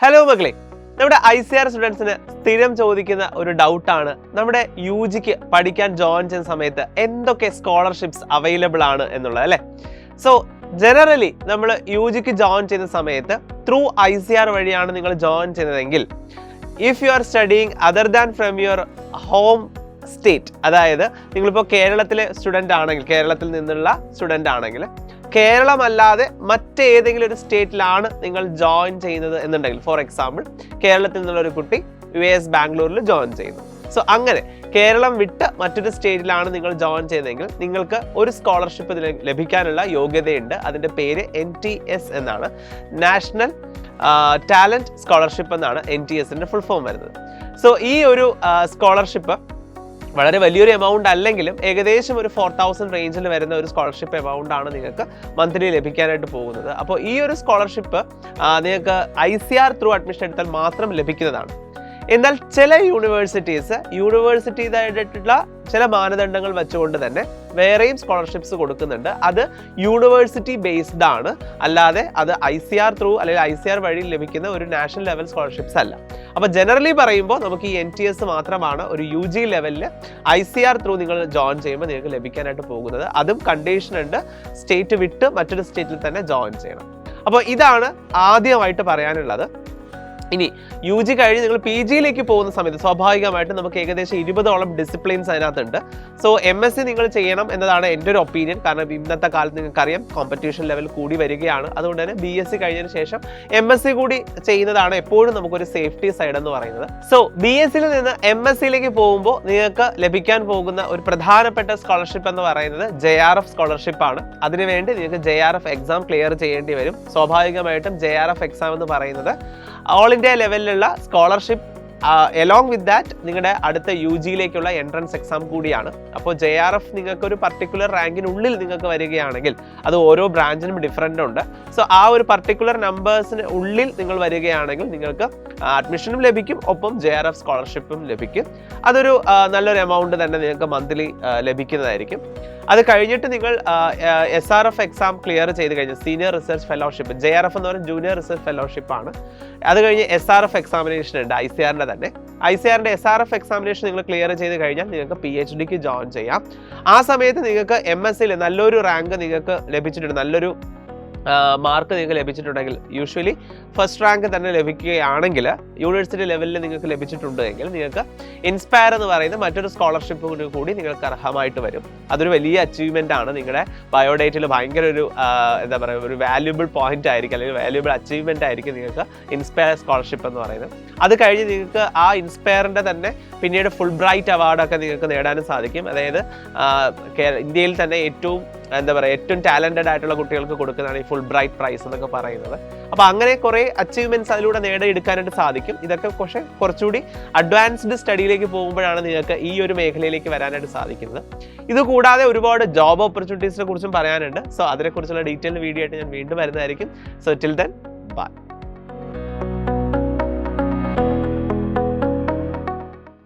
Hello മക്കളെ, നമ്മുടെ ICAR സ്റ്റുഡൻസിന് സ്ഥിരം ചോദിക്കുന്ന ഒരു ഡൗട്ടാണ് നമ്മുടെ UGക്ക് പഠിക്കാൻ ജോയിൻ ചെയ്യുന്ന സമയത്ത് എന്തൊക്കെ സ്കോളർഷിപ്സ് അവൈലബിൾ ആണ് എന്നുള്ളത് അല്ലേ. സോ ജനറലി നമ്മൾ UGക്ക് ജോയിൻ ചെയ്യുന്ന സമയത്ത് ത്രൂ ICAR വഴിയാണ് നിങ്ങൾ ജോയിൻ ചെയ്യുന്നതെങ്കിൽ if you are studying other than from your home state, അതായത് നിങ്ങളിപ്പോൾ കേരളത്തിലെ സ്റ്റുഡൻ്റ് ആണെങ്കിൽ, കേരളത്തിൽ നിന്നുള്ള സ്റ്റുഡൻ്റ് ആണെങ്കിൽ കേരളമല്ലാതെ മറ്റേതെങ്കിലും ഒരു സ്റ്റേറ്റിലാണ് നിങ്ങൾ ജോയിൻ ചെയ്യുന്നത് എന്നുണ്ടെങ്കിൽ, ഫോർ എക്സാമ്പിൾ കേരളത്തിൽ നിന്നുള്ള ഒരു കുട്ടി US ബാംഗ്ലൂരിൽ ജോയിൻ ചെയ്യുന്നു. സോ അങ്ങനെ കേരളം വിട്ട് മറ്റൊരു സ്റ്റേറ്റിലാണ് നിങ്ങൾ ജോയിൻ ചെയ്തതെങ്കിൽ നിങ്ങൾക്ക് ഒരു സ്കോളർഷിപ്പ് ലഭിക്കാനുള്ള യോഗ്യതയുണ്ട്. അതിൻ്റെ പേര് NTS എന്നാണ്, നാഷണൽ ടാലൻറ്റ് സ്കോളർഷിപ്പ് എന്നാണ് NTSൻ്റെ ഫുൾ ഫോം വരുന്നത്. സോ ഈ ഒരു സ്കോളർഷിപ്പ് വളരെ വലിയൊരു എമൗണ്ട് അല്ലെങ്കിലും ഏകദേശം ഒരു 4000 റേഞ്ചിൽ വരുന്ന ഒരു സ്കോളർഷിപ്പ് എമൗണ്ട് ആണ് നിങ്ങൾക്ക് മന്ത്ലി ലഭിക്കാനായിട്ട് പോകുന്നത്. അപ്പോൾ ഈ ഒരു സ്കോളർഷിപ്പ് നിങ്ങൾക്ക് ICAR ത്രൂ അഡ്മിഷൻ എടുത്താൽ മാത്രം ലഭിക്കുന്നതാണ്. എന്നാൽ ചില യൂണിവേഴ്സിറ്റിയായിട്ടുള്ള ചില മാനദണ്ഡങ്ങൾ വെച്ചുകൊണ്ട് തന്നെ വേറെയും സ്കോളർഷിപ്സ് കൊടുക്കുന്നുണ്ട്. അത് യൂണിവേഴ്സിറ്റി ബേസ്ഡ് ആണ്, അല്ലാതെ അത് ICAR ത്രൂ അല്ലെങ്കിൽ ICAR വഴി ലഭിക്കുന്ന ഒരു നാഷണൽ ലെവൽ സ്കോളർഷിപ്സ് അല്ല. അപ്പോൾ ജനറലി പറയുമ്പോൾ നമുക്ക് ഈ NTS മാത്രമാണ് ഒരു UG ലെവലിൽ ICAR ത്രൂ നിങ്ങൾ ജോയിൻ ചെയ്യുമ്പോൾ നിങ്ങൾക്ക് ലഭിക്കാനായിട്ട് പോകുന്നത്. അതും കണ്ടീഷൻ ഉണ്ട്, സ്റ്റേറ്റ് വിട്ട് മറ്റൊരു സ്റ്റേറ്റിൽ തന്നെ ജോയിൻ ചെയ്യണം. അപ്പോൾ ഇതാണ് ആദ്യമായിട്ട് പറയാനുള്ളത്. ഇനി UG കഴിഞ്ഞ് നിങ്ങൾ PGയിലേക്ക് പോകുന്ന സമയത്ത് സ്വാഭാവികമായിട്ടും നമുക്ക് ഏകദേശം 20ഓളം ഡിസിപ്ലിൻസ് അതിനകത്തുണ്ട്. സോ MSc നിങ്ങൾ ചെയ്യണം എന്നതാണ് എൻ്റെ ഒരു ഒപ്പീനിയൻ. കാരണം ഇന്നത്തെ കാലത്ത് നിങ്ങൾക്കറിയാം കോമ്പറ്റീഷൻ ലെവൽ കൂടി വരികയാണ്. അതുകൊണ്ട് തന്നെ BSc കഴിഞ്ഞതിന് ശേഷം MSc കൂടി ചെയ്യുന്നതാണ് എപ്പോഴും നമുക്കൊരു സേഫ്റ്റി സൈഡ് എന്ന് പറയുന്നത്. സോ BScയിൽ നിന്ന് MScയിലേക്ക് പോകുമ്പോൾ നിങ്ങൾക്ക് ലഭിക്കാൻ പോകുന്ന ഒരു പ്രധാനപ്പെട്ട സ്കോളർഷിപ്പ് എന്ന് പറയുന്നത് JRF സ്കോളർഷിപ്പ് ആണ്. അതിനുവേണ്ടി നിങ്ങൾക്ക് JRF എക്സാം ക്ലിയർ ചെയ്യേണ്ടി വരും. സ്വാഭാവികമായിട്ടും JRF എക്സാം എന്ന് പറയുന്നത് ഓൾ ഇന്ത്യ ലെവലിലുള്ള സ്കോളർഷിപ്പ് എലോങ് വിത്ത് ദാറ്റ് നിങ്ങളുടെ അടുത്ത UGയിലേക്കുള്ള എൻട്രൻസ് എക്സാം കൂടിയാണ്. അപ്പോൾ JRF നിങ്ങൾക്ക് ഒരു പർട്ടിക്കുലർ റാങ്കിനുള്ളിൽ നിങ്ങൾക്ക് വരികയാണെങ്കിൽ, അത് ഓരോ ബ്രാഞ്ചിനും ഡിഫറൻ്റ് ഉണ്ട്. സോ ആ ഒരു പർട്ടിക്കുലർ നമ്പേഴ്സിന് ഉള്ളിൽ നിങ്ങൾ വരികയാണെങ്കിൽ നിങ്ങൾക്ക് അഡ്മിഷനും ലഭിക്കും, ഒപ്പം JRF സ്കോളർഷിപ്പും ലഭിക്കും. അതൊരു നല്ലൊരു എമൗണ്ട് തന്നെ നിങ്ങൾക്ക് മന്ത്ലി ലഭിക്കുന്നതായിരിക്കും. അത് കഴിഞ്ഞിട്ട് നിങ്ങൾ SRF എക്സാം ക്ലിയർ ചെയ്ത് കഴിഞ്ഞാൽ സീനിയർ റിസർച്ച് ഫെലോഷിപ്പ്, JRF എന്ന് പറയുന്നത് ജൂനിയർ റിസർച്ച് ഫെലോഷിപ്പ് ആണ്. അത് കഴിഞ്ഞ് SRF എക്സാമിനേഷൻ ഉണ്ട്, ICARൻ്റെ തന്നെ. ICARൻ്റെ SRF എക്സാമിനേഷൻ നിങ്ങൾ ക്ലിയർ ചെയ്ത് കഴിഞ്ഞാൽ നിങ്ങൾക്ക് PhDക്ക് ജോയിൻ ചെയ്യാം. ആ സമയത്ത് നിങ്ങൾക്ക് MScയിൽ നല്ലൊരു റാങ്ക് നിങ്ങൾക്ക് ലഭിച്ചിട്ടുണ്ട്, നല്ലൊരു മാർക്ക് നിങ്ങൾക്ക് ലഭിച്ചിട്ടുണ്ടെങ്കിൽ, യൂഷ്വലി ഫസ്റ്റ് റാങ്ക് തന്നെ ലഭിക്കുകയാണെങ്കിൽ, യൂണിവേഴ്സിറ്റി ലെവലിൽ നിങ്ങൾക്ക് ലഭിച്ചിട്ടുണ്ടെങ്കിൽ നിങ്ങൾക്ക് ഇൻസ്പയർ എന്ന് പറയുന്ന മറ്റൊരു സ്കോളർഷിപ്പ് കൂടി നിങ്ങൾക്ക് അർഹമായിട്ട് വരും. അതൊരു വലിയ അച്ചീവ്മെൻ്റ് ആണ്. നിങ്ങളുടെ ബയോഡേറ്റയിൽ ഭയങ്കര ഒരു എന്താ പറയുക, ഒരു വാല്യൂബിൾ പോയിന്റ് ആയിരിക്കും, അല്ലെങ്കിൽ വാല്യൂബിൾ അച്ചീവ്മെൻ്റ് ആയിരിക്കും നിങ്ങൾക്ക് ഇൻസ്പയർ സ്കോളർഷിപ്പ് എന്ന് പറയുന്നത്. അത് കഴിഞ്ഞ് നിങ്ങൾക്ക് ആ ഇൻസ്പയറിൻ്റെ തന്നെ പിന്നീട് ഫുൾ ബ്രൈറ്റ് അവാർഡൊക്കെ നിങ്ങൾക്ക് നേടാനും സാധിക്കും. അതായത് ഇന്ത്യയിൽ തന്നെ ഏറ്റവും ടാലൻറ്റഡ് ആയിട്ടുള്ള കുട്ടികൾക്ക് കൊടുക്കുന്നതാണ് ഈ ഫുൾ ബ്രൈറ്റ് പ്രൈസ് എന്നൊക്കെ പറയുന്നത്. അപ്പോൾ അങ്ങനെ കുറേ അച്ചീവ്മെൻറ്റ്സ് അതിലൂടെ നേടിയെടുക്കാനായിട്ട് സാധിക്കും. ഇതൊക്കെ പക്ഷേ കുറച്ചുകൂടി അഡ്വാൻസ്ഡ് സ്റ്റഡിയിലേക്ക് പോകുമ്പോഴാണ് നിങ്ങൾക്ക് ഈ ഒരു മേഖലയിലേക്ക് വരാനായിട്ട് സാധിക്കുന്നത്. ഇതുകൂടാതെ ഒരുപാട് ജോബ് ഓപ്പർച്യൂണിറ്റീസിനെ കുറിച്ചും പറയാനുണ്ട്. സോ അതിനെക്കുറിച്ചുള്ള ഡീറ്റെയിൽ വീഡിയോ ആയിട്ട് ഞാൻ വീണ്ടും വരുന്നതായിരിക്കും. So till then bye.